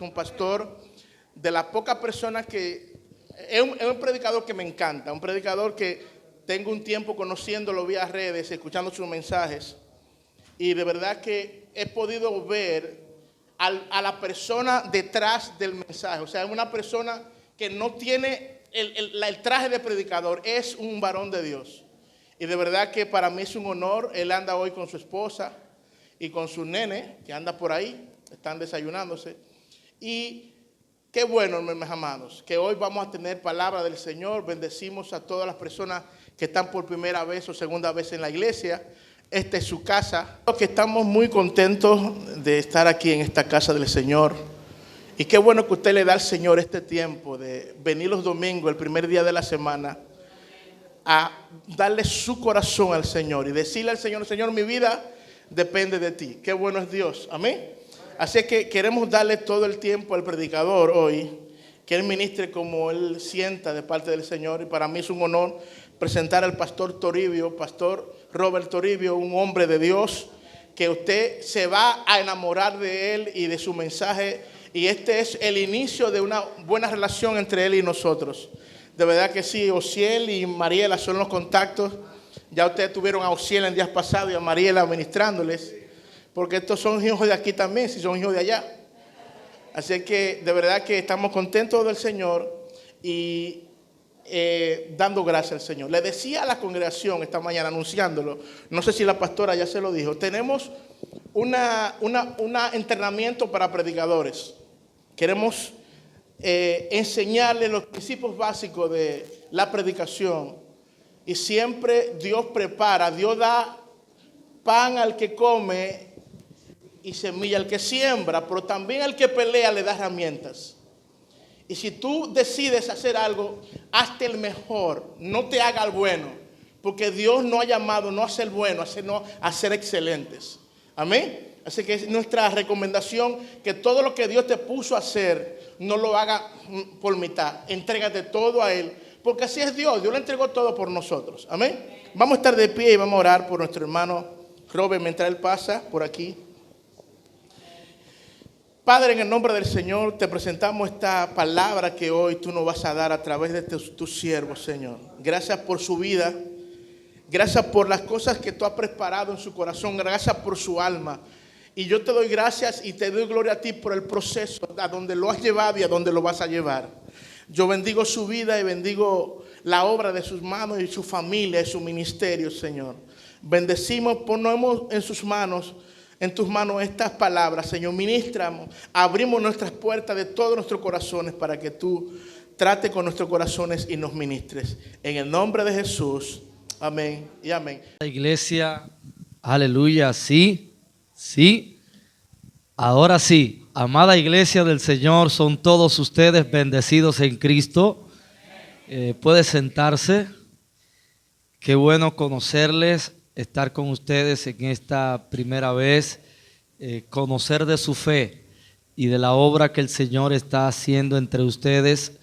un pastor de las pocas personas que... Es un predicador que me encanta, un predicador que tengo un tiempo conociéndolo vía redes, escuchando sus mensajes. Y de verdad que he podido ver a la persona detrás del mensaje. O sea, es una persona que no tiene el traje de predicador, es un varón de Dios. Y de verdad que para mí es un honor. Él anda hoy con su esposa y con su nene, que anda por ahí, están desayunándose. Y qué bueno, mis amados, que hoy vamos a tener palabra del Señor. Bendecimos a todas las personas que están por primera vez o segunda vez en la iglesia. Esta es su casa. Que estamos muy contentos de estar aquí en esta casa del Señor. Y qué bueno que usted le da al Señor este tiempo de venir los domingos, el primer día de la semana, a darle su corazón al Señor y decirle al Señor: Señor, mi vida depende de ti. Qué bueno es Dios. Amén. Así que queremos darle todo el tiempo al predicador hoy, que él ministre como él sienta de parte del Señor. Y para mí es un honor presentar al pastor Toribio, pastor Robert Toribio, un hombre de Dios, que usted se va a enamorar de él y de su mensaje. Y este es el inicio de una buena relación entre él y nosotros. De verdad que sí. Osiel y Mariela son los contactos. Ya ustedes tuvieron a Osiel en días pasados y a Mariela ministrándoles, porque estos son hijos de aquí también, si son hijos de allá. Así que de verdad que estamos contentos del Señor y dando gracias al Señor. Le decía a la congregación esta mañana anunciándolo, no sé si la pastora ya se lo dijo, tenemos un entrenamiento para predicadores. Queremos enseñarles los principios básicos de la predicación. Y siempre Dios prepara, Dios da pan al que come y semilla al que siembra, pero también al que pelea le da herramientas. Y si tú decides hacer algo, hazte el mejor, no te haga el bueno, porque Dios no ha llamado no a ser bueno, a ser excelentes. Amén. Así que es nuestra recomendación que todo lo que Dios te puso a hacer, no lo haga por mitad. Entrégate todo a Él, porque así es Dios. Dios le entregó todo por nosotros. Amén. Vamos a estar de pie y vamos a orar por nuestro hermano Robert mientras él pasa por aquí. Padre, en el nombre del Señor, te presentamos esta palabra que hoy tú nos vas a dar a través de tus siervos, Señor. Gracias por su vida. Gracias por las cosas que tú has preparado en su corazón. Gracias por su alma. Y yo te doy gracias y te doy gloria a ti por el proceso, a donde lo has llevado y a donde lo vas a llevar. Yo bendigo su vida y bendigo la obra de sus manos y su familia y su ministerio, Señor. Bendecimos, ponemos en sus manos, en tus manos estas palabras, Señor. Ministramos, abrimos nuestras puertas de todos nuestros corazones para que tú trates con nuestros corazones y nos ministres. En el nombre de Jesús, amén y amén. Iglesia, aleluya, sí, sí, ahora sí. Amada iglesia del Señor, son todos ustedes bendecidos en Cristo. Puede sentarse. Qué bueno conocerles, estar con ustedes en esta primera vez, conocer de su fe y de la obra que el Señor está haciendo entre ustedes.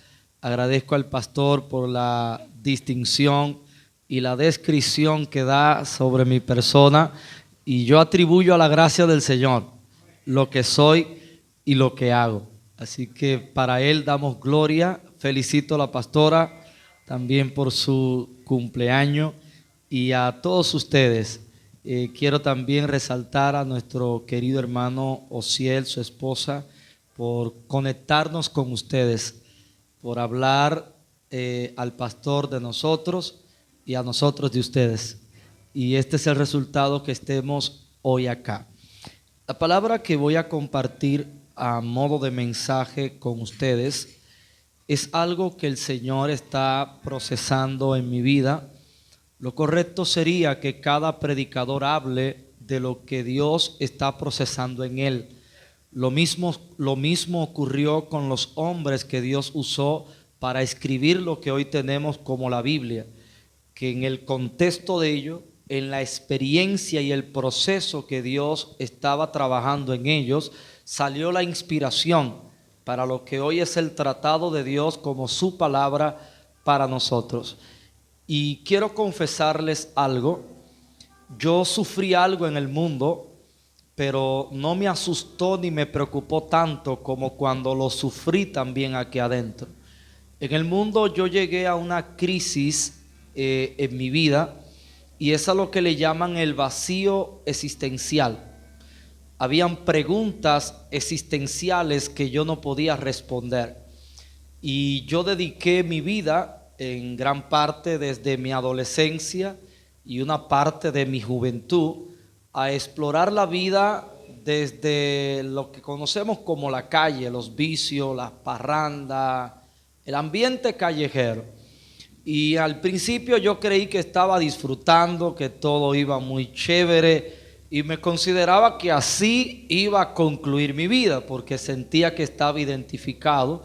Agradezco al pastor por la distinción y la descripción que da sobre mi persona, y yo atribuyo a la gracia del Señor lo que soy y lo que hago. Así que para Él damos gloria. Felicito a la pastora también por su cumpleaños, y a todos ustedes. Quiero también resaltar a nuestro querido hermano Osiel, su esposa, por conectarnos con ustedes, por hablar al pastor de nosotros y a nosotros de ustedes. Y este es el resultado que estemos hoy acá. La palabra que voy a compartir a modo de mensaje con ustedes es algo que el Señor está procesando en mi vida. Lo correcto sería que cada predicador hable de lo que Dios está procesando en él. Lo mismo ocurrió con los hombres que Dios usó para escribir lo que hoy tenemos como la Biblia, que en el contexto de ello, en la experiencia y el proceso que Dios estaba trabajando en ellos, salió la inspiración para lo que hoy es el tratado de Dios como su palabra para nosotros. Y quiero confesarles algo. Yo sufrí algo en el mundo pero no me asustó ni me preocupó tanto como cuando lo sufrí también aquí adentro. En el mundo yo llegué a una crisis en mi vida, y es a lo que le llaman el vacío existencial. Habían preguntas existenciales que yo no podía responder, y yo dediqué mi vida en gran parte desde mi adolescencia y una parte de mi juventud a explorar la vida desde lo que conocemos como la calle, los vicios, las parrandas, el ambiente callejero. Y al principio yo creí que estaba disfrutando, que todo iba muy chévere, y me consideraba que así iba a concluir mi vida, porque sentía que estaba identificado.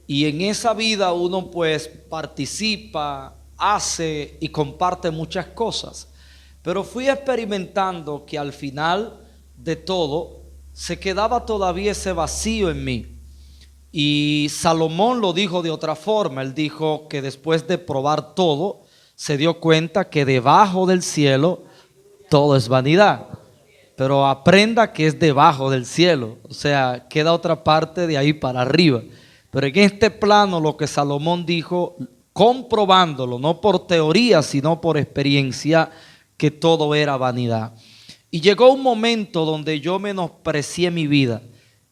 Y en esa vida uno pues participa, hace y comparte muchas cosas. Pero fui experimentando que al final de todo se quedaba todavía ese vacío en mí. Y Salomón lo dijo de otra forma. Él dijo que después de probar todo, se dio cuenta que debajo del cielo todo es vanidad. Pero aprenda que es debajo del cielo, o sea, queda otra parte de ahí para arriba. Pero en este plano lo que Salomón dijo, comprobándolo, no por teoría, sino por experiencia, que todo era vanidad. Y llegó un momento donde yo menosprecié mi vida.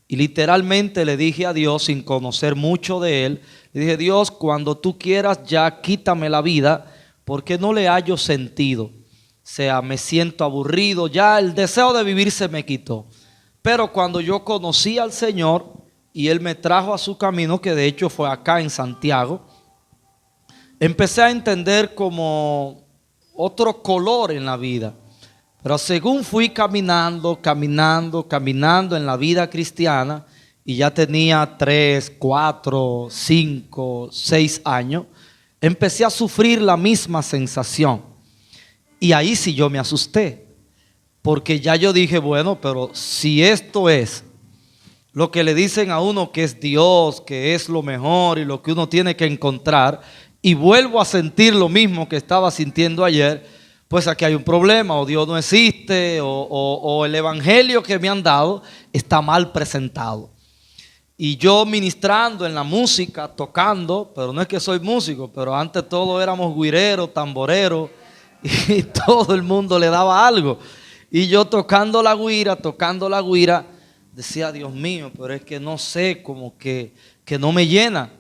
Y literalmente le dije a Dios, sin conocer mucho de Él, le dije: Dios, cuando tú quieras ya quítame la vida, porque no le hallo sentido. O sea, me siento aburrido, ya el deseo de vivir se me quitó. Pero cuando yo conocí al Señor y Él me trajo a su camino, que de hecho fue acá en Santiago, empecé a entender como otro color en la vida. Pero según fui caminando en la vida cristiana, y ya tenía 3, 4, 5, 6 años, empecé a sufrir la misma sensación. Y ahí sí yo me asusté, porque ya yo dije, bueno, pero si esto es lo que le dicen a uno que es Dios, que es lo mejor y lo que uno tiene que encontrar, y vuelvo a sentir lo mismo que estaba sintiendo ayer, pues aquí hay un problema, o Dios no existe, o el evangelio que me han dado está mal presentado. Y yo ministrando en la música, tocando, pero no es que soy músico, pero antes todos éramos güireros, tamboreros, y todo el mundo le daba algo. Y yo tocando la güira, decía: Dios mío, pero es que no sé, como que no me llena.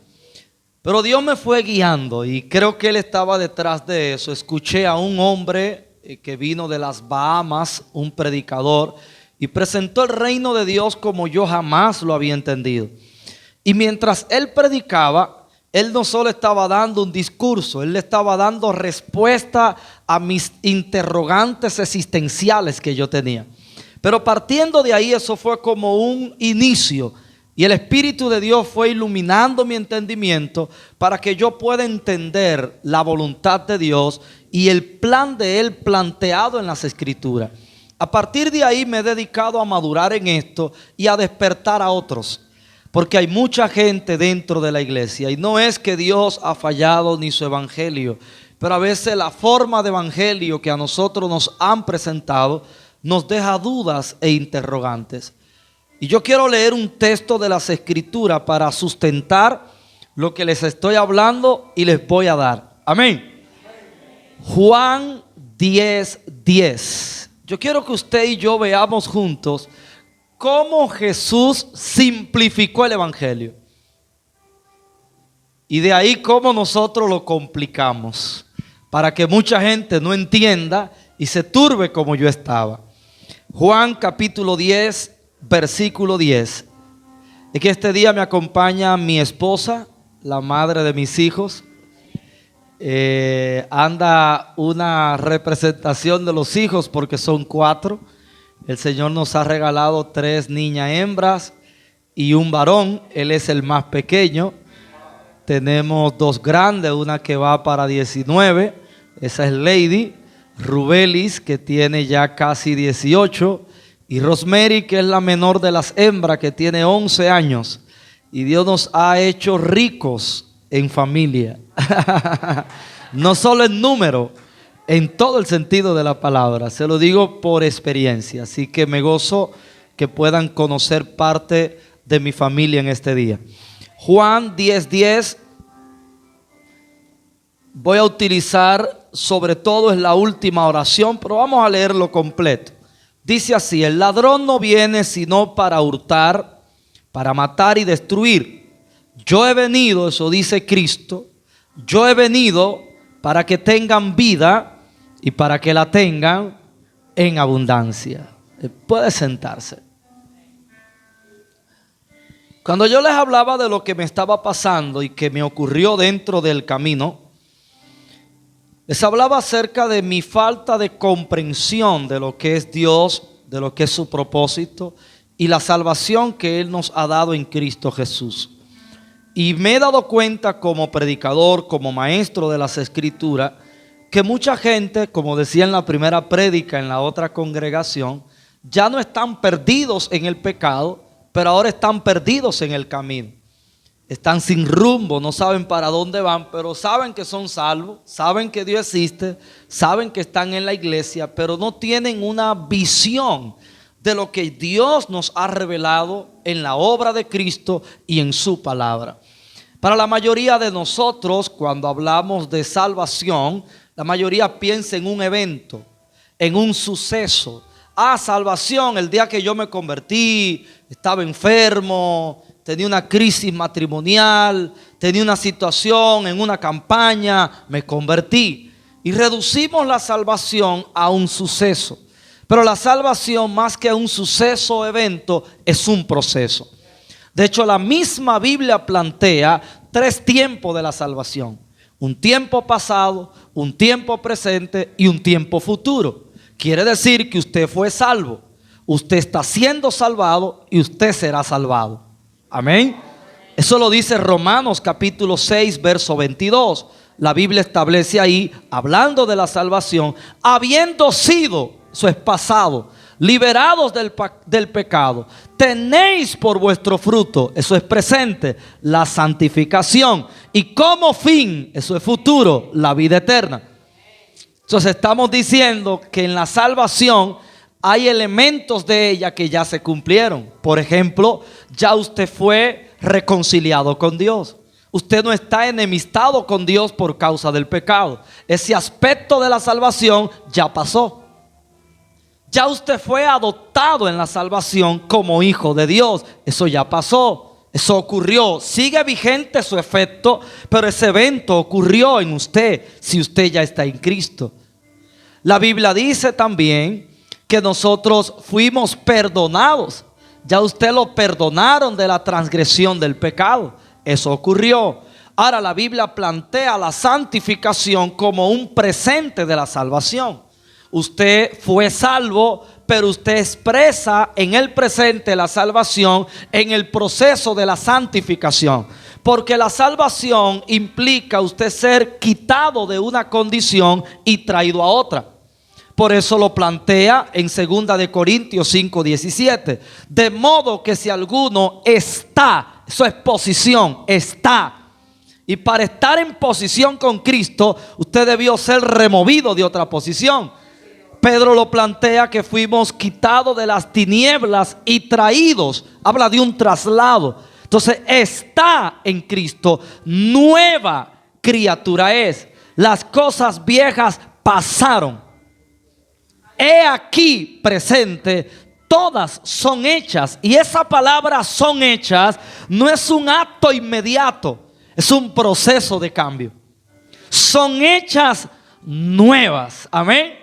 Pero Dios me fue guiando, y creo que Él estaba detrás de eso. Escuché a un hombre que vino de las Bahamas, un predicador, y presentó el reino de Dios como yo jamás lo había entendido. Y mientras él predicaba, él no solo estaba dando un discurso, él le estaba dando respuesta a mis interrogantes existenciales que yo tenía. Pero partiendo de ahí, eso fue como un inicio. Y el Espíritu de Dios fue iluminando mi entendimiento para que yo pueda entender la voluntad de Dios y el plan de Él planteado en las Escrituras. A partir de ahí me he dedicado a madurar en esto y a despertar a otros. Porque hay mucha gente dentro de la iglesia, y no es que Dios ha fallado ni su evangelio, pero a veces la forma de evangelio que a nosotros nos han presentado nos deja dudas e interrogantes. Y yo quiero leer un texto de las Escrituras para sustentar lo que les estoy hablando y les voy a dar. Amén. Juan 10:10. Yo quiero que usted y yo veamos juntos cómo Jesús simplificó el evangelio. Y de ahí cómo nosotros lo complicamos, para que mucha gente no entienda y se turbe como yo estaba. Juan capítulo 10. Versículo 10. Es que este día me acompaña mi esposa, la madre de mis hijos. Anda una representación de los hijos porque son 4. El Señor nos ha regalado 3 niñas hembras y un varón. Él es el más pequeño. Tenemos 2 grandes, una que va para 19. Esa es Lady. Rubelis, que tiene ya casi 18. Y Rosemary, que es la menor de las hembras, que tiene 11 años. Y Dios nos ha hecho ricos en familia. No solo en número, en todo el sentido de la palabra. Se lo digo por experiencia. Así que me gozo que puedan conocer parte de mi familia en este día. Juan 10:10. Voy a utilizar sobre todo es la última oración, pero vamos a leerlo completo. Dice así: el ladrón no viene sino para hurtar, para matar y destruir. Yo he venido, eso dice Cristo, yo he venido para que tengan vida y para que la tengan en abundancia. Puede sentarse. Cuando yo les hablaba de lo que me estaba pasando y que me ocurrió dentro del camino, les hablaba acerca de mi falta de comprensión de lo que es Dios, de lo que es su propósito y la salvación que Él nos ha dado en Cristo Jesús. Y me he dado cuenta como predicador, como maestro de las Escrituras, que mucha gente, como decía en la primera prédica en la otra congregación, ya no están perdidos en el pecado, pero ahora están perdidos en el camino. Están sin rumbo, no saben para dónde van, pero saben que son salvos, saben que Dios existe, saben que están en la iglesia, pero no tienen una visión de lo que Dios nos ha revelado en la obra de Cristo y en su palabra. Para la mayoría de nosotros, cuando hablamos de salvación, la mayoría piensa en un evento, en un suceso. Salvación, el día que yo me convertí, estaba enfermo, tenía una crisis matrimonial, tenía una situación en una campaña, me convertí. Y reducimos la salvación a un suceso. Pero la salvación, más que un suceso o evento, es un proceso. De hecho, la misma Biblia plantea 3 tiempos de la salvación: un tiempo pasado, un tiempo presente y un tiempo futuro. Quiere decir que usted fue salvo, usted está siendo salvado y usted será salvado. Amén. Eso lo dice Romanos capítulo 6, verso 22. La Biblia establece ahí, hablando de la salvación, habiendo sido, eso es pasado, liberados del pecado, tenéis por vuestro fruto, eso es presente, la santificación, y como fin, eso es futuro, la vida eterna. Entonces estamos diciendo que en la salvación hay elementos de ella que ya se cumplieron. Por ejemplo, ya usted fue reconciliado con Dios. Usted no está enemistado con Dios por causa del pecado. Ese aspecto de la salvación ya pasó. Ya usted fue adoptado en la salvación como hijo de Dios. Eso ya pasó. Eso ocurrió. Sigue vigente su efecto, pero ese evento ocurrió en usted si usted ya está en Cristo. La Biblia dice también que nosotros fuimos perdonados. Ya usted lo perdonaron de la transgresión del pecado. Eso ocurrió. Ahora la Biblia plantea la santificación como un presente de la salvación. Usted fue salvo, pero usted expresa en el presente la salvación en el proceso de la santificación. Porque la salvación implica usted ser quitado de una condición y traído a otra. Por eso lo plantea en 2 de Corintios 5:17. De modo que si alguno está, eso es posición, está. Y para estar en posición con Cristo, usted debió ser removido de otra posición. Pedro lo plantea que fuimos quitados de las tinieblas y traídos. Habla de un traslado. Entonces está en Cristo, nueva criatura es. Las cosas viejas pasaron. He aquí presente, todas son hechas. Y esa palabra son hechas no es un acto inmediato, es un proceso de cambio. Son hechas nuevas. Amén.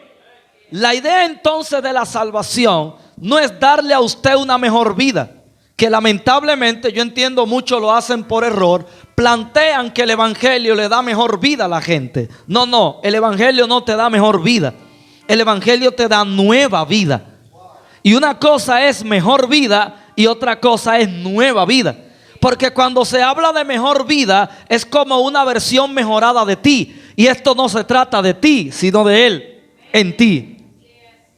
La idea entonces de la salvación no es darle a usted una mejor vida, que lamentablemente yo entiendo muchos lo hacen por error. Plantean que el evangelio le da mejor vida a la gente. No, el evangelio no te da mejor vida. El evangelio te da nueva vida. Y una cosa es mejor vida y otra cosa es nueva vida. Porque cuando se habla de mejor vida es como una versión mejorada de ti. Y esto no se trata de ti, sino de Él en ti.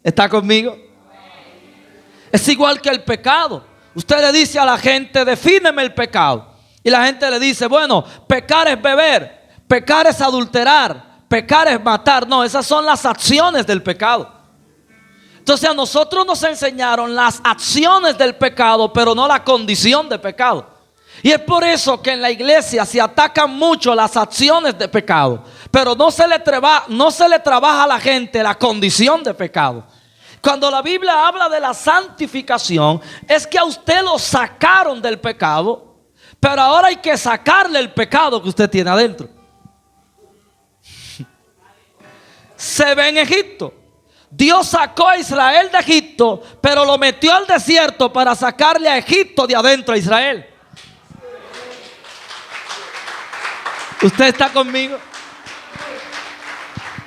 ¿Está conmigo? Es igual que el pecado. Usted le dice a la gente, defíneme el pecado. Y la gente le dice, bueno, pecar es beber, pecar es adulterar, pecar es matar. No, esas son las acciones del pecado. Entonces a nosotros nos enseñaron las acciones del pecado, pero no la condición de pecado. Y es por eso que en la iglesia se atacan mucho las acciones de pecado, pero no se le trabaja a la gente la condición de pecado. Cuando la Biblia habla de la santificación, es que a usted lo sacaron del pecado, pero ahora hay que sacarle el pecado que usted tiene adentro. Se ve en Egipto. Dios sacó a Israel de Egipto, pero lo metió al desierto para sacarle a Egipto de adentro a Israel. ¿Usted está conmigo?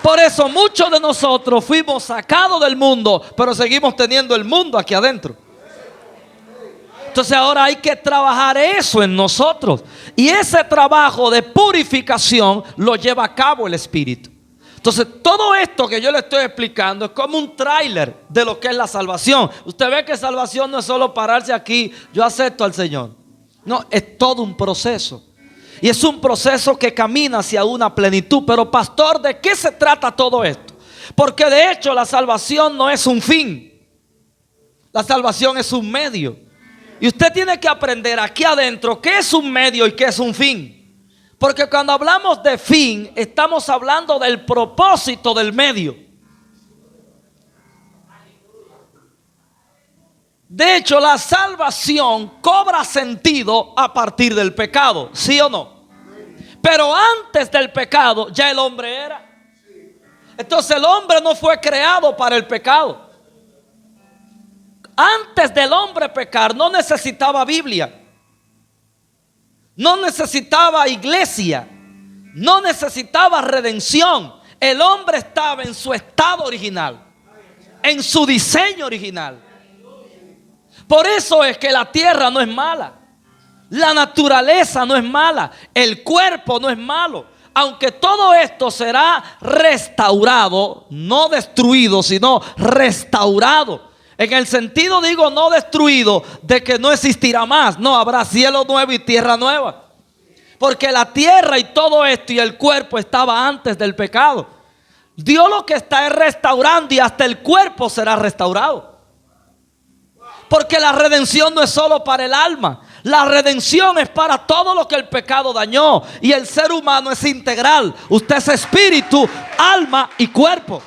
Por eso muchos de nosotros fuimos sacados del mundo, pero seguimos teniendo el mundo aquí adentro. Entonces ahora hay que trabajar eso en nosotros. Y ese trabajo de purificación lo lleva a cabo el Espíritu. Entonces todo esto que yo le estoy explicando es como un tráiler de lo que es la salvación. Usted ve que salvación no es solo pararse aquí, yo acepto al Señor. No, es todo un proceso. Y es un proceso que camina hacia una plenitud. Pero pastor, ¿de qué se trata todo esto? Porque de hecho la salvación no es un fin. La salvación es un medio. Y usted tiene que aprender aquí adentro qué es un medio y qué es un fin. Porque cuando hablamos de fin, estamos hablando del propósito del medio. De hecho, la salvación cobra sentido a partir del pecado, ¿sí o no? Pero antes del pecado ya el hombre era. Entonces el hombre no fue creado para el pecado. Antes del hombre pecar no necesitaba Biblia, no necesitaba iglesia, no necesitaba redención. El hombre estaba en su estado original, en su diseño original. Por eso es que la tierra no es mala, la naturaleza no es mala, el cuerpo no es malo. Aunque todo esto será restaurado, no destruido, sino restaurado. En el sentido, digo, no destruido, de que no existirá más. No, habrá cielo nuevo y tierra nueva. Porque la tierra y todo esto y el cuerpo estaba antes del pecado. Dios lo que está es restaurando y hasta el cuerpo será restaurado. Porque la redención no es solo para el alma. La redención es para todo lo que el pecado dañó. Y el ser humano es integral. Usted es espíritu, alma y cuerpo.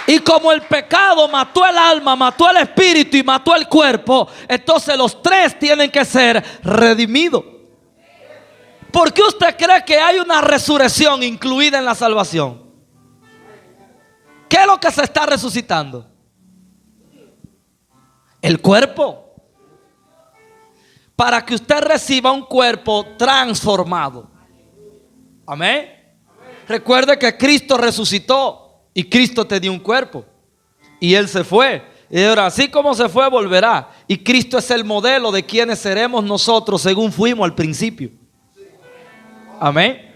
Y como el pecado mató el alma, mató el espíritu y mató el cuerpo, entonces los tres tienen que ser redimidos. ¿Por qué usted cree que hay una resurrección incluida en la salvación? ¿Qué es lo que se está resucitando? El cuerpo. Para que usted reciba un cuerpo transformado. Amén. Recuerde que Cristo resucitó. Y Cristo te dio un cuerpo. Y Él se fue. Y ahora, así como se fue, volverá. Y Cristo es el modelo de quienes seremos nosotros según fuimos al principio. Amén.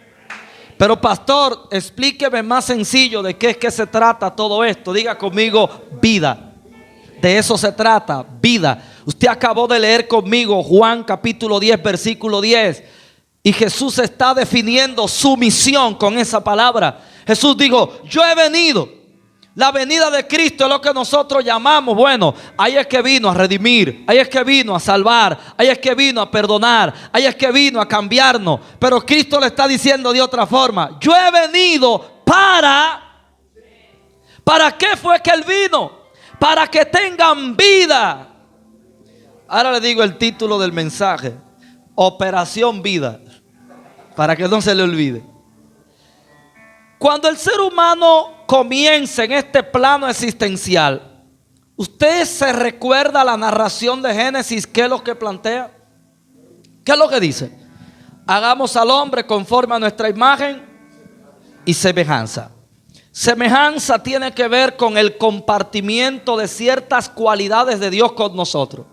Pero pastor, explíqueme más sencillo de qué es que se trata todo esto. Diga conmigo, vida. De eso se trata, vida. Usted acabó de leer conmigo Juan capítulo 10, versículo 10. Y Jesús está definiendo su misión con esa palabra. Jesús dijo, yo he venido. La venida de Cristo es lo que nosotros llamamos, bueno, ahí es que vino a redimir, ahí es que vino a salvar, ahí es que vino a perdonar, ahí es que vino a cambiarnos. Pero Cristo le está diciendo de otra forma, yo he venido ¿para qué fue que Él vino? Para que tengan vida. Ahora le digo el título del mensaje, Operación Vida, para que no se le olvide. Cuando el ser humano comienza en este plano existencial, ¿usted se recuerda la narración de Génesis? ¿Qué es lo que plantea? ¿Qué es lo que dice? Hagamos al hombre conforme a nuestra imagen y semejanza. Semejanza tiene que ver con el compartimiento de ciertas cualidades de Dios con nosotros.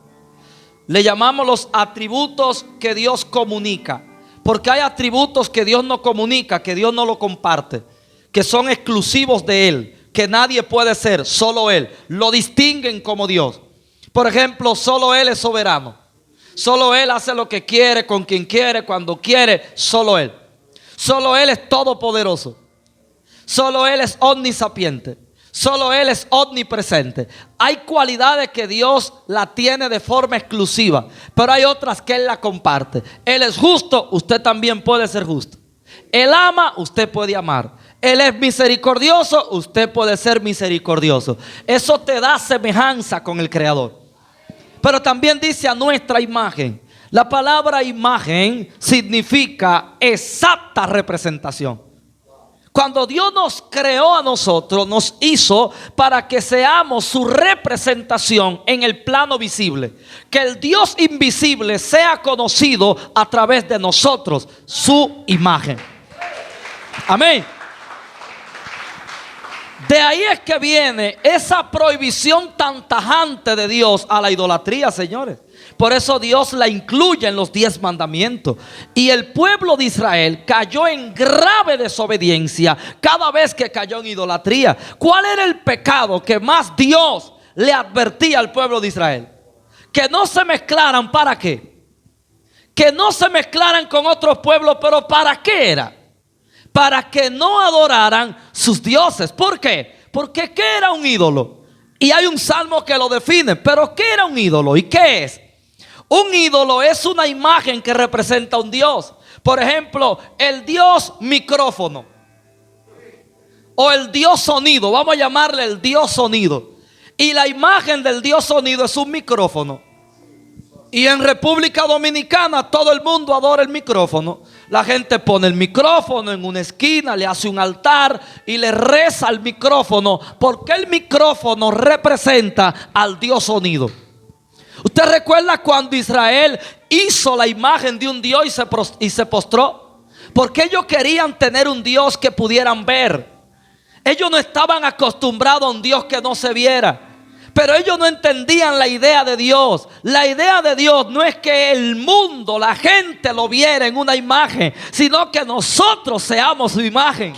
Le llamamos los atributos que Dios comunica. Porque hay atributos que Dios no comunica, que Dios no lo comparte, que son exclusivos de Él, que nadie puede ser, solo Él. Lo distinguen como Dios. Por ejemplo, solo Él es soberano. Solo Él hace lo que quiere, con quien quiere, cuando quiere, solo Él. Solo Él es todopoderoso. Solo Él es omnisapiente. Solo Él es omnipresente. Hay cualidades que Dios la tiene de forma exclusiva, pero hay otras que Él la comparte. Él es justo, usted también puede ser justo. Él ama, usted puede amar. Él es misericordioso, usted puede ser misericordioso. Eso te da semejanza con el Creador. Pero también dice a nuestra imagen. La palabra imagen significa exacta representación. Cuando Dios nos creó a nosotros, nos hizo para que seamos su representación en el plano visible. Que el Dios invisible sea conocido a través de nosotros, su imagen. Amén. De ahí es que viene esa prohibición tan tajante de Dios a la idolatría, señores. Por eso Dios la incluye en los 10 mandamientos. Y el pueblo de Israel cayó en grave desobediencia cada vez que cayó en idolatría. ¿Cuál era el pecado que más Dios le advertía al pueblo de Israel? Que no se mezclaran, ¿para qué? Que no se mezclaran con otros pueblos, pero ¿para qué era? Para que no adoraran sus dioses. ¿Por qué? Porque ¿qué era un ídolo? Y hay un salmo que lo define. Pero ¿qué era un ídolo? ¿Y qué es? Un ídolo es una imagen que representa a un dios. Por ejemplo, el dios micrófono o el dios sonido. Vamos a llamarle el dios sonido. Y la imagen del dios sonido es un micrófono. Y en República Dominicana todo el mundo adora el micrófono. La gente pone el micrófono en una esquina, le hace un altar y le reza al micrófono, porque el micrófono representa al Dios sonido. ¿Usted recuerda cuando Israel hizo la imagen de un Dios y se postró? Porque ellos querían tener un Dios que pudieran ver. Ellos no estaban acostumbrados a un Dios que no se viera. Pero ellos no entendían la idea de Dios. La idea de Dios no es que el mundo, la gente lo viera en una imagen, sino que nosotros seamos su imagen.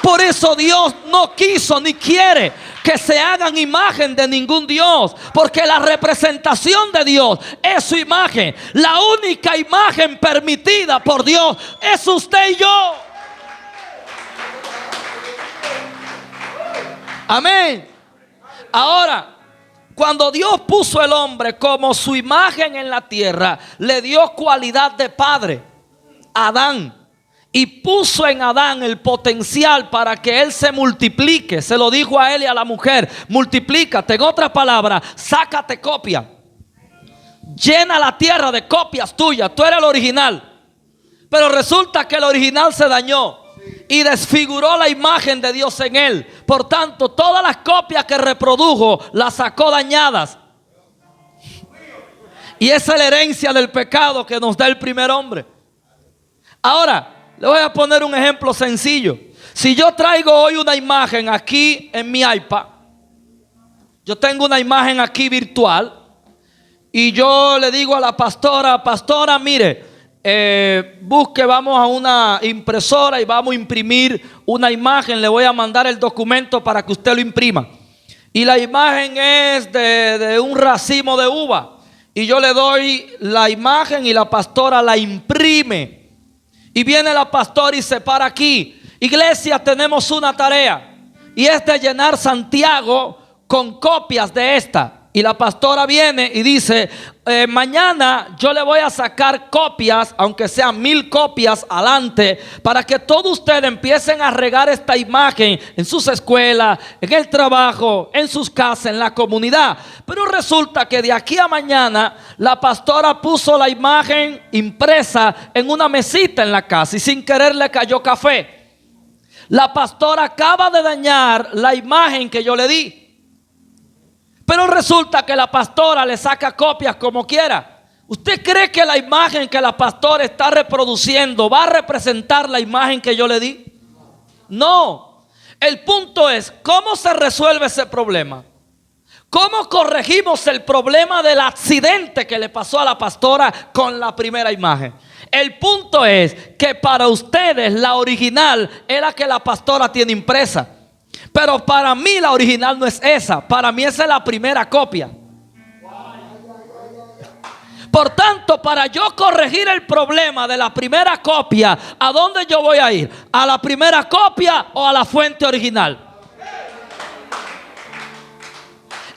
Por eso Dios no quiso ni quiere que se hagan imagen de ningún Dios, porque la representación de Dios es su imagen. La única imagen permitida por Dios es usted y yo. Amén. Ahora, cuando Dios puso al hombre como su imagen en la tierra, le dio cualidad de padre, Adán. Y puso en Adán el potencial para que él se multiplique. Se lo dijo a él y a la mujer: multiplícate. En otras palabras, sácate copia. Llena la tierra de copias tuyas. Tú eres el original. Pero resulta que el original se dañó y desfiguró la imagen de Dios en él. Por tanto, todas las copias que reprodujo las sacó dañadas. Y esa es la herencia del pecado que nos da el primer hombre. Ahora, le voy a poner un ejemplo sencillo. Si yo traigo hoy una imagen aquí en mi iPad, yo tengo una imagen aquí virtual, y yo le digo a la pastora: pastora, mire, busque, vamos a una impresora y vamos a imprimir una imagen. Le voy a mandar el documento para que usted lo imprima. Y la imagen es de un racimo de uva. Y yo le doy la imagen y la pastora la imprime. Y viene la pastora y se para aquí: iglesia, tenemos una tarea, y es de llenar Santiago con copias de esta. Y la pastora viene y dice: mañana yo le voy a sacar copias, aunque sean 1000 copias adelante, para que todos ustedes empiecen a regar esta imagen en sus escuelas, en el trabajo, en sus casas, en la comunidad. Pero resulta que de aquí a mañana la pastora puso la imagen impresa en una mesita en la casa y sin querer le cayó café. La pastora acaba de dañar la imagen que yo le di. Pero resulta que la pastora le saca copias como quiera. ¿Usted cree que la imagen que la pastora está reproduciendo va a representar la imagen que yo le di? No. El punto es: ¿cómo se resuelve ese problema? ¿Cómo corregimos el problema del accidente que le pasó a la pastora con la primera imagen? El punto es que para ustedes la original es la que la pastora tiene impresa. Pero para mí la original no es esa. Para mí esa es la primera copia. Por tanto, para yo corregir el problema de la primera copia, ¿a dónde yo voy a ir? ¿A la primera copia o a la fuente original?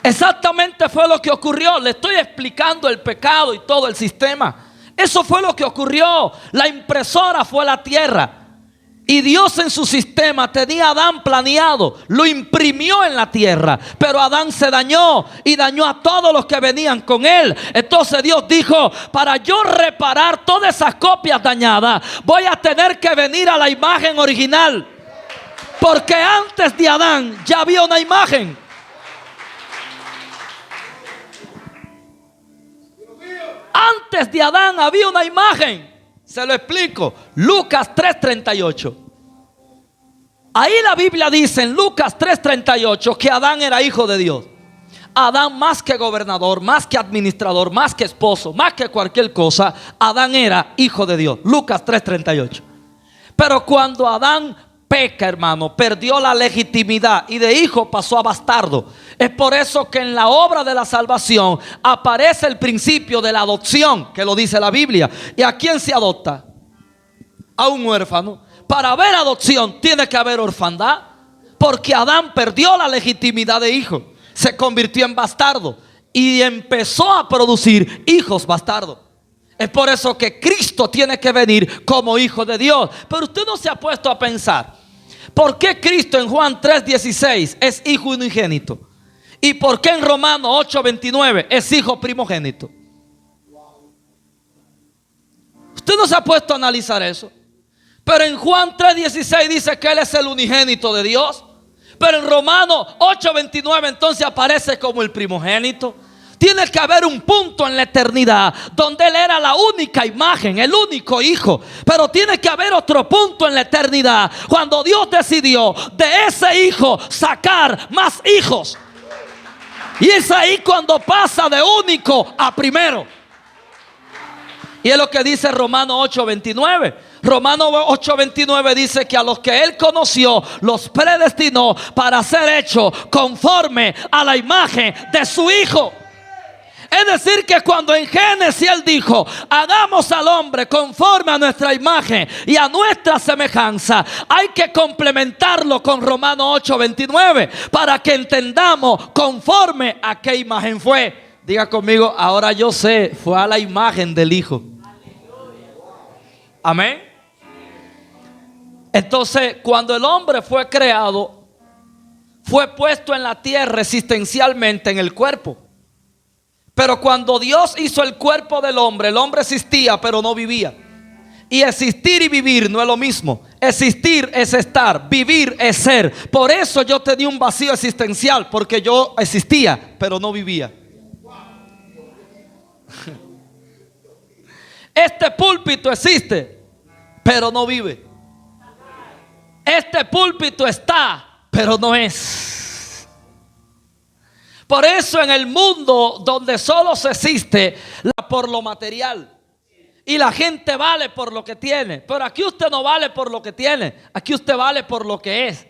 Exactamente fue lo que ocurrió. Le estoy explicando el pecado y todo el sistema. Eso fue lo que ocurrió. La impresora fue la tierra. Y Dios en su sistema tenía a Adán planeado, lo imprimió en la tierra, pero Adán se dañó y dañó a todos los que venían con él. Entonces Dios dijo: para yo reparar todas esas copias dañadas, voy a tener que venir a la imagen original, porque antes de Adán ya había una imagen. Antes de Adán había una imagen. Se lo explico. Lucas 3:38. Ahí la Biblia dice en Lucas 3:38 que Adán era hijo de Dios. Adán, más que gobernador, más que administrador, más que esposo, más que cualquier cosa, Adán era hijo de Dios. Lucas 3:38. Pero cuando Adán peca, hermano, perdió la legitimidad y de hijo pasó a bastardo. Es por eso que en la obra de la salvación aparece el principio de la adopción, que lo dice la Biblia. ¿Y a quién se adopta? A un huérfano. Para haber adopción tiene que haber orfandad, porque Adán perdió la legitimidad de hijo, se convirtió en bastardo y empezó a producir hijos bastardos. Es por eso que Cristo tiene que venir como hijo de Dios. Pero usted no se ha puesto a pensar, ¿por qué Cristo en Juan 3:16 es hijo unigénito? ¿Y por qué en Romanos 8:29 es hijo primogénito? Usted no se ha puesto a analizar eso. Pero en Juan 3:16 dice que Él es el unigénito de Dios. Pero en Romanos 8:29 entonces aparece como el primogénito. Tiene que haber un punto en la eternidad donde Él era la única imagen, el único hijo. Pero tiene que haber otro punto en la eternidad cuando Dios decidió de ese hijo sacar más hijos. Y es ahí cuando pasa de único a primero. Y es lo que dice Romanos 8:29. Romanos 8:29 dice que a los que Él conoció los predestinó para ser hechos conforme a la imagen de su Hijo. Es decir, que cuando en Génesis Él dijo: hagamos al hombre conforme a nuestra imagen y a nuestra semejanza, hay que complementarlo con Romanos 8:29 para que entendamos conforme a qué imagen fue. Diga conmigo: ahora yo sé, fue a la imagen del Hijo. Amén. Entonces, cuando el hombre fue creado, fue puesto en la tierra existencialmente en el cuerpo. Pero cuando Dios hizo el cuerpo del hombre, el hombre existía pero no vivía. Y existir y vivir no es lo mismo. Existir es estar, vivir es ser. Por eso yo tenía un vacío existencial, porque yo existía pero no vivía. Este púlpito existe pero no vive. Este púlpito está pero no es. Por eso en el mundo donde solo se existe por lo material y la gente vale por lo que tiene, pero aquí usted no vale por lo que tiene, aquí usted vale por lo que es,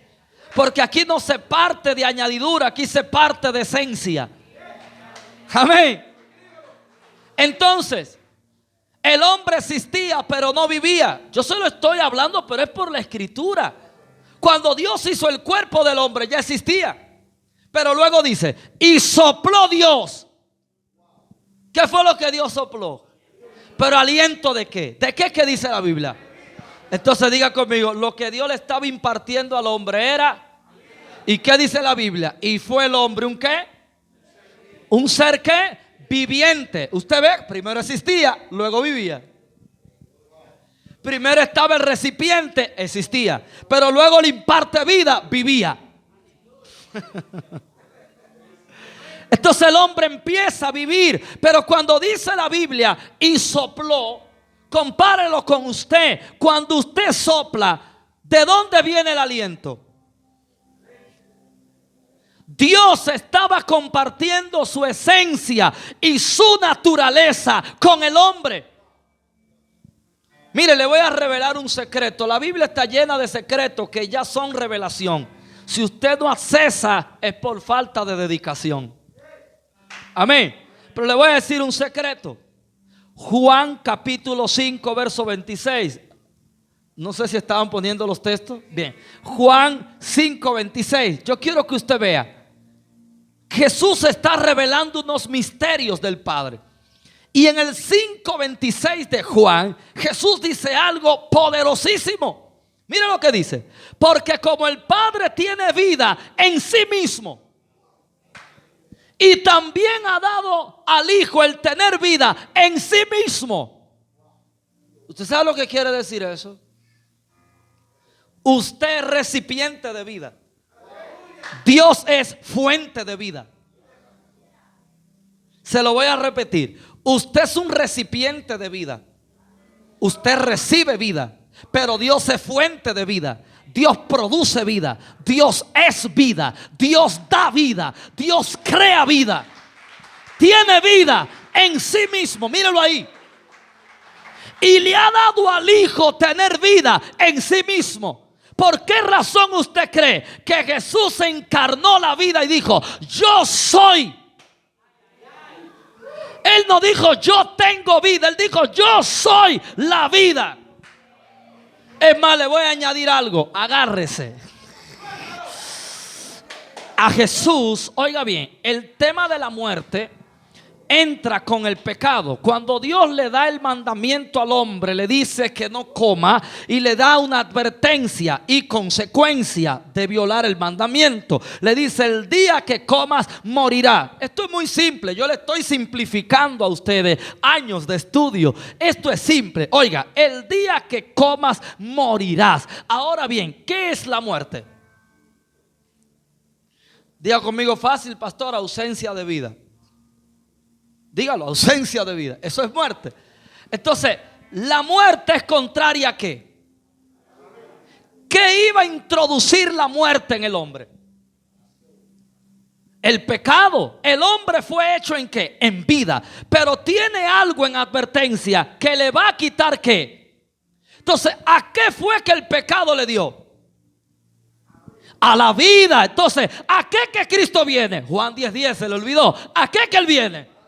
porque aquí no se parte de añadidura, aquí se parte de esencia. Amén. Entonces, el hombre existía pero no vivía. Yo se lo estoy hablando, pero es por la escritura. Cuando Dios hizo el cuerpo del hombre ya existía. Pero luego dice: y sopló Dios. ¿Qué fue lo que Dios sopló? Pero aliento ¿de qué? ¿De qué que dice la Biblia? Entonces diga conmigo: lo que Dios le estaba impartiendo al hombre era. ¿Y qué dice la Biblia? Y fue el hombre un ¿qué? Un ser ¿qué? Viviente. Usted ve, primero existía, luego vivía. Primero estaba el recipiente, existía, pero luego le imparte vida, vivía. Entonces el hombre empieza a vivir. Pero cuando dice la Biblia y sopló, compárelo con usted. Cuando usted sopla, ¿de dónde viene el aliento? Dios estaba compartiendo su esencia y su naturaleza con el hombre. Mire, le voy a revelar un secreto. La Biblia está llena de secretos que ya son revelación. Si usted no accesa, es por falta de dedicación. Amén. Pero le voy a decir un secreto. Juan capítulo 5, verso 26. No sé si estaban poniendo los textos. Bien. Juan 5, 26. Yo quiero que usted vea. Jesús está revelando unos misterios del Padre. Y en el 5:26 de Juan, Jesús dice algo poderosísimo. Mira lo que dice. Porque como el Padre tiene vida en sí mismo, y también ha dado al Hijo el tener vida en sí mismo. ¿Usted sabe lo que quiere decir eso? Usted es recipiente de vida. Dios es fuente de vida. Se lo voy a repetir. Usted es un recipiente de vida. Usted recibe vida, pero Dios es fuente de vida. Dios produce vida. Dios es vida. Dios da vida. Dios crea vida. Tiene vida en sí mismo. Míralo ahí. Y le ha dado al Hijo tener vida en sí mismo. ¿Por qué razón usted cree que Jesús encarnó la vida y dijo: yo soy? Él no dijo yo tengo vida, Él dijo yo soy la vida. Es más, le voy a añadir algo, agárrese. A Jesús, oiga bien, el tema de la muerte entra con el pecado. Cuando Dios le da el mandamiento al hombre, le dice que no coma y le da una advertencia y consecuencia de violar el mandamiento. Le dice: el día que comas morirás. Esto es muy simple, yo le estoy simplificando a ustedes años de estudio. Esto es simple. Oiga, el día que comas morirás. Ahora bien, ¿qué es la muerte? Diga conmigo fácil, pastor: ausencia de vida. Dígalo, ausencia de vida. Eso es muerte. Entonces, la muerte es contraria a ¿qué? ¿Qué iba a introducir la muerte en el hombre? El pecado. El hombre fue hecho ¿en qué? En vida. Pero tiene algo en advertencia que le va a quitar ¿qué? Entonces, ¿a qué fue que el pecado le dio? A la vida. Entonces, ¿a qué que Cristo viene? Juan 10:10 se le olvidó. ¿A qué que Él viene?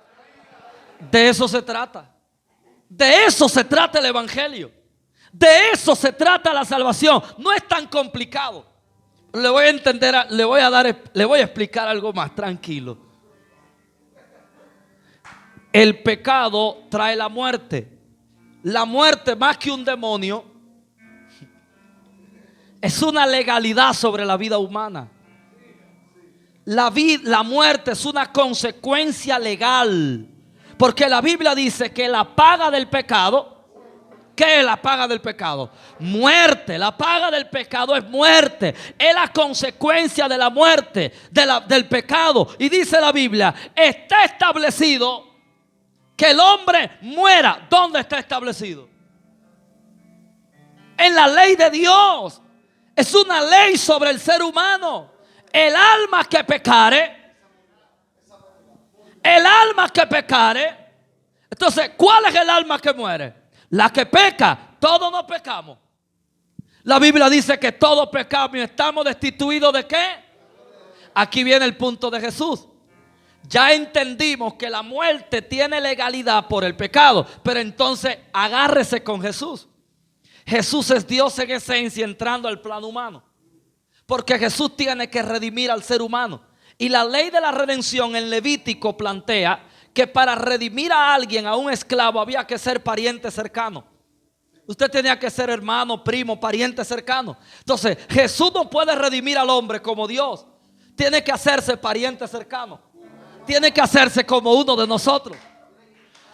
De eso se trata. De eso se trata el evangelio. De eso se trata la salvación. No es tan complicado. Le voy a entender, le voy a explicar algo más, tranquilo. El pecado trae la muerte. La muerte, más que un demonio, es una legalidad sobre la vida humana. La muerte es una consecuencia legal. Porque la Biblia dice que la paga del pecado, ¿qué es la paga del pecado? Muerte. La paga del pecado es muerte. Es la consecuencia de la muerte, del pecado. Y dice la Biblia, está establecido que el hombre muera. ¿Dónde está establecido? En la ley de Dios. Es una ley sobre el ser humano. El alma que pecare. El alma que pecare. Entonces, ¿cuál es el alma que muere? La que peca. Todos no pecamos. La Biblia dice que todos pecamos y estamos destituidos ¿de qué? Aquí viene el punto de Jesús. Ya entendimos que la muerte tiene legalidad por el pecado, pero entonces agárrese con Jesús. Jesús es Dios en esencia entrando al plano humano. Porque Jesús tiene que redimir al ser humano. Y la ley de la redención en Levítico plantea que para redimir a alguien, a un esclavo, había que ser pariente cercano. Usted tenía que ser hermano, primo, pariente cercano. Entonces, Jesús no puede redimir al hombre como Dios. Tiene que hacerse pariente cercano. Tiene que hacerse como uno de nosotros.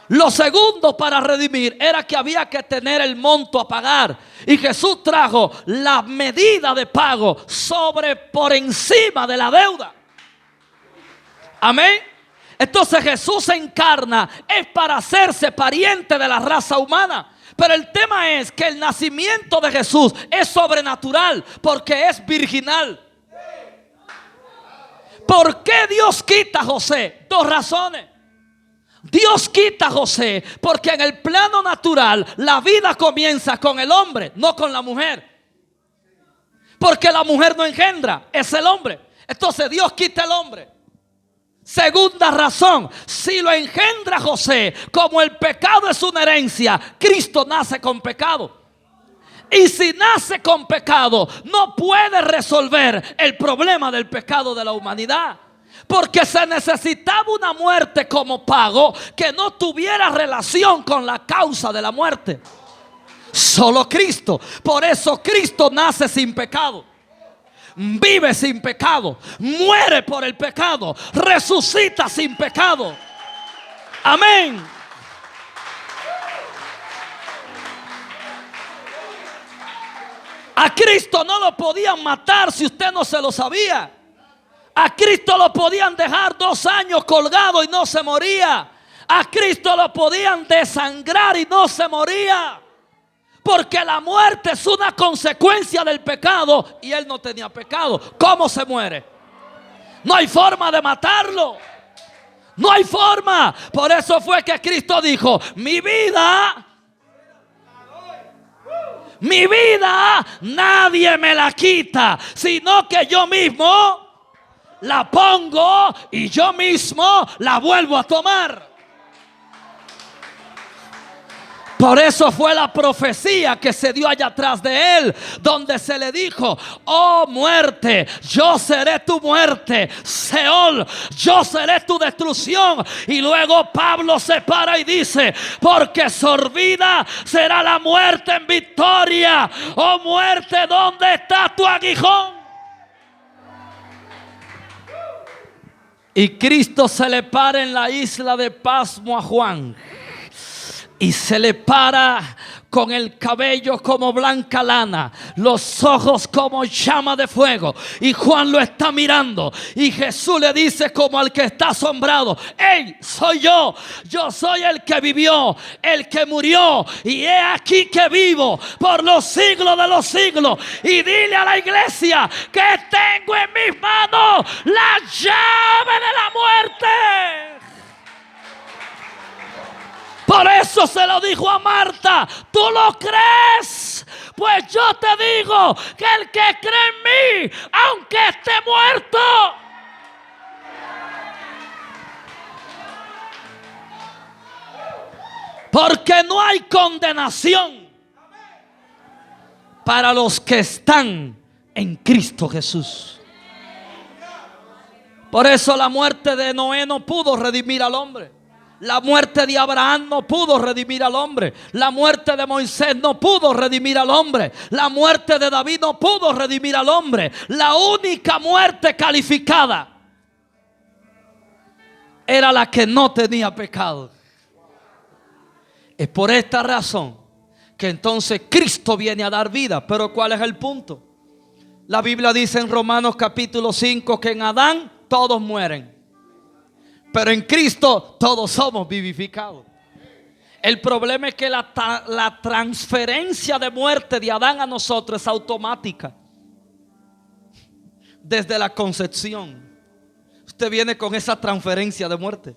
Lo segundo para redimir era que había que tener el monto a pagar. Y Jesús trajo la medida de pago por encima de la deuda. Amén. Entonces Jesús se encarna es para hacerse pariente de la raza humana. Pero el tema es que el nacimiento de Jesús es sobrenatural porque es virginal. ¿Por qué Dios quita a José? Dos razones. Dios quita a José porque en el plano natural la vida comienza con el hombre, no con la mujer. Porque la mujer no engendra, es el hombre. Entonces Dios quita el hombre. Segunda razón, si lo engendra José, como el pecado es una herencia, Cristo nace con pecado. Y si nace con pecado, no puede resolver el problema del pecado de la humanidad. Porque se necesitaba una muerte como pago que no tuviera relación con la causa de la muerte. Solo Cristo. Por eso Cristo nace sin pecado, vive sin pecado, muere por el pecado, resucita sin pecado. Amén. A Cristo no lo podían matar si usted no se lo sabía. A Cristo lo podían dejar 2 años colgado y no se moría. A Cristo lo podían desangrar y no se moría. Porque la muerte es una consecuencia del pecado y él no tenía pecado. ¿Cómo se muere? No hay forma de matarlo. No hay forma. Por eso fue que Cristo dijo: mi vida nadie me la quita, sino que yo mismo la pongo y yo mismo la vuelvo a tomar. Por eso fue la profecía que se dio allá atrás de él, donde se le dijo: oh muerte, yo seré tu muerte. Seol, yo seré tu destrucción. Y luego Pablo se para y dice: porque sorbida será la muerte en victoria. Oh muerte, ¿dónde está tu aguijón? Y Cristo se le para en la isla de Pasmo a Juan. Y se le para con el cabello como blanca lana, los ojos como llama de fuego. Y Juan lo está mirando. Y Jesús le dice como al que está asombrado: ¡Ey, soy yo! Yo soy el que vivió, el que murió. Y he aquí que vivo por los siglos de los siglos. Y dile a la iglesia que tengo en mis manos la llave de la muerte. Por eso se lo dijo a Marta: ¿tú lo crees? Pues yo te digo que el que cree en mí, aunque esté muerto, porque no hay condenación para los que están en Cristo Jesús. Por eso la muerte de Noé no pudo redimir al hombre. La muerte de Abraham no pudo redimir al hombre. La muerte de Moisés no pudo redimir al hombre. La muerte de David no pudo redimir al hombre. La única muerte calificada era la que no tenía pecado. Es por esta razón que entonces Cristo viene a dar vida. Pero ¿cuál es el punto? La Biblia dice en Romanos capítulo 5 que en Adán todos mueren, pero en Cristo todos somos vivificados. El problema es que la transferencia de muerte de Adán a nosotros es automática. Desde la concepción usted viene con esa transferencia de muerte.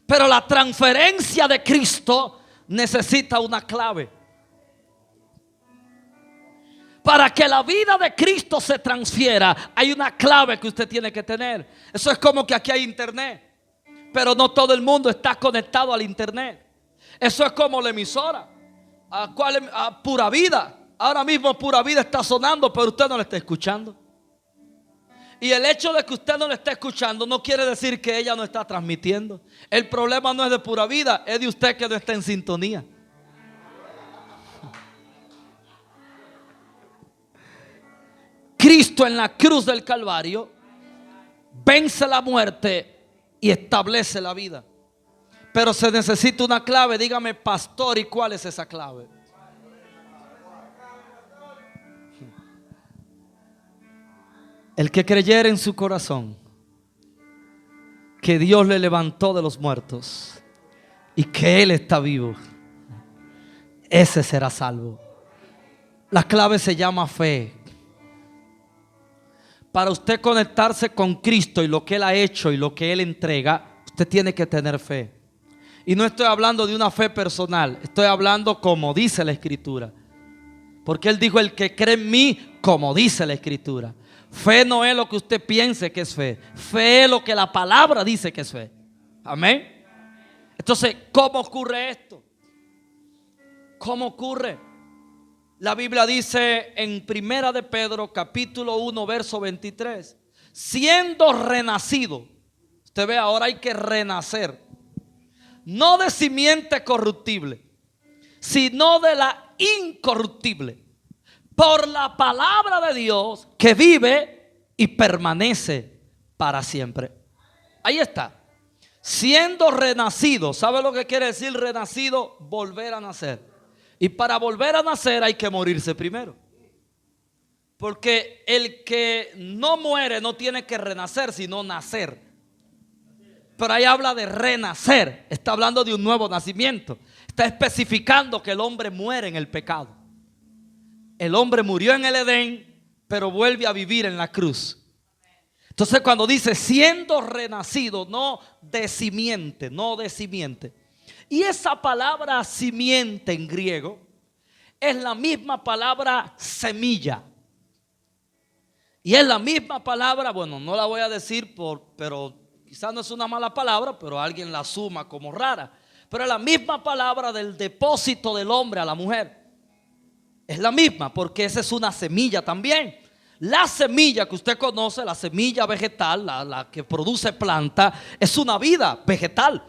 Pero la transferencia de Cristo necesita una clave. Para que la vida de Cristo se transfiera, hay una clave que usted tiene que tener. Eso es como que aquí hay internet, pero no todo el mundo está conectado al internet. Eso es como la emisora. A Pura Vida. Ahora mismo Pura Vida está sonando, pero usted no la está escuchando. Y el hecho de que usted no la esté escuchando no quiere decir que ella no está transmitiendo. El problema no es de Pura Vida, es de usted que no está en sintonía. Cristo en la cruz del Calvario vence la muerte y establece la vida. Pero se necesita una clave. Dígame, pastor, ¿y cuál es esa clave? El que creyera en su corazón que Dios le levantó de los muertos y que Él está vivo, ese será salvo. La clave se llama fe. Para usted conectarse con Cristo y lo que Él ha hecho y lo que Él entrega, usted tiene que tener fe. Y no estoy hablando de una fe personal, estoy hablando como dice la Escritura. Porque Él dijo: el que cree en mí, como dice la Escritura. Fe no es lo que usted piense que es fe. Fe es lo que la palabra dice que es fe. Amén. Entonces, ¿cómo ocurre esto? ¿Cómo ocurre? La Biblia dice en Primera de Pedro, capítulo 1, verso 23, siendo renacido. Usted ve, ahora hay que renacer. No de simiente corruptible, sino de la incorruptible, por la palabra de Dios que vive y permanece para siempre. Ahí está. Siendo renacido. ¿Sabe lo que quiere decir renacido? Volver a nacer. Y para volver a nacer hay que morirse primero. Porque el que no muere no tiene que renacer, sino nacer. Pero ahí habla de renacer. Está hablando de un nuevo nacimiento. Está especificando que el hombre muere en el pecado. El hombre murió en el Edén, pero vuelve a vivir en la cruz. Entonces cuando dice siendo renacido, no de simiente, no de simiente. Y esa palabra simiente en griego es la misma palabra semilla. Y es la misma palabra, bueno, no la voy a decir pero quizás no es una mala palabra, pero alguien la asuma como rara. Pero es la misma palabra del depósito del hombre a la mujer. Es la misma, porque esa es una semilla también. La semilla que usted conoce, la semilla vegetal, la que produce planta, es una vida vegetal.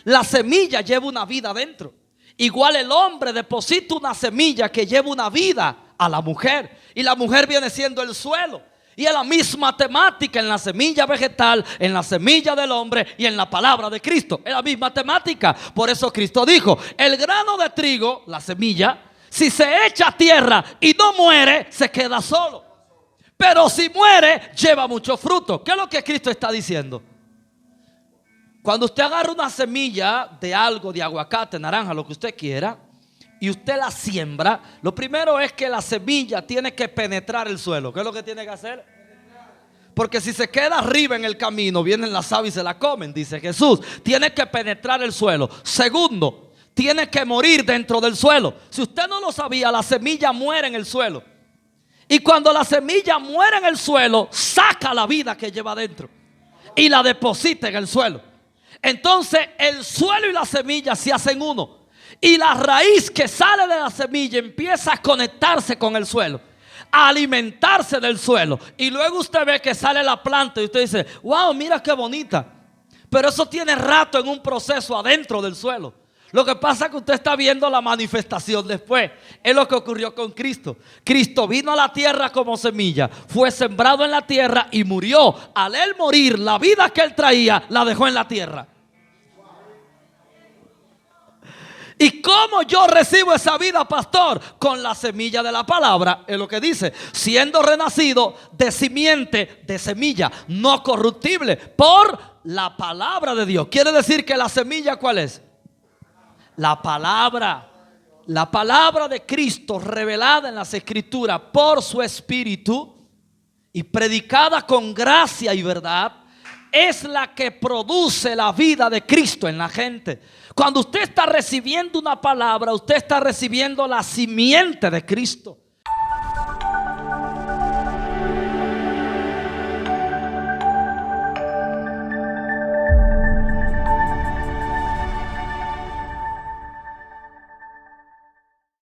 La semilla lleva una vida dentro. Igual el hombre deposita una semilla que lleva una vida a la mujer. Y la mujer viene siendo el suelo. Y es la misma temática en la semilla vegetal, en la semilla del hombre y en la palabra de Cristo. Es la misma temática. Por eso Cristo dijo, el grano de trigo, la semilla, si se echa a tierra y no muere, se queda solo. Pero si muere, lleva mucho fruto. ¿Qué es lo que Cristo está diciendo? Cuando usted agarra una semilla de algo, de aguacate, naranja, lo que usted quiera, y usted la siembra, lo primero es que la semilla tiene que penetrar el suelo. ¿Qué es lo que tiene que hacer? Porque si se queda arriba en el camino, vienen las aves y se la comen, dice Jesús. Tiene que penetrar el suelo. Segundo, tiene que morir dentro del suelo. Si usted no lo sabía, la semilla muere en el suelo. Y cuando la semilla muere en el suelo, saca la vida que lleva dentro y la deposita en el suelo. Entonces el suelo y la semilla se hacen uno. Y la raíz que sale de la semilla empieza a conectarse con el suelo, a alimentarse del suelo. Y luego usted ve que sale la planta y usted dice, wow, mira qué bonita. Pero eso tiene rato en un proceso adentro del suelo. Lo que pasa es que usted está viendo la manifestación después. Es lo que ocurrió con Cristo. Cristo vino a la tierra como semilla, fue sembrado en la tierra y murió. Al él morir, la vida que él traía la dejó en la tierra. ¿Y cómo yo recibo esa vida, pastor? Con la semilla de la palabra. Es lo que dice, siendo renacido de simiente, de semilla no corruptible, por la palabra de Dios. Quiere decir que la semilla, ¿cuál es? La palabra de Cristo revelada en las Escrituras por su Espíritu y predicada con gracia y verdad, es la que produce la vida de Cristo en la gente. Cuando usted está recibiendo una palabra, usted está recibiendo la simiente de Cristo.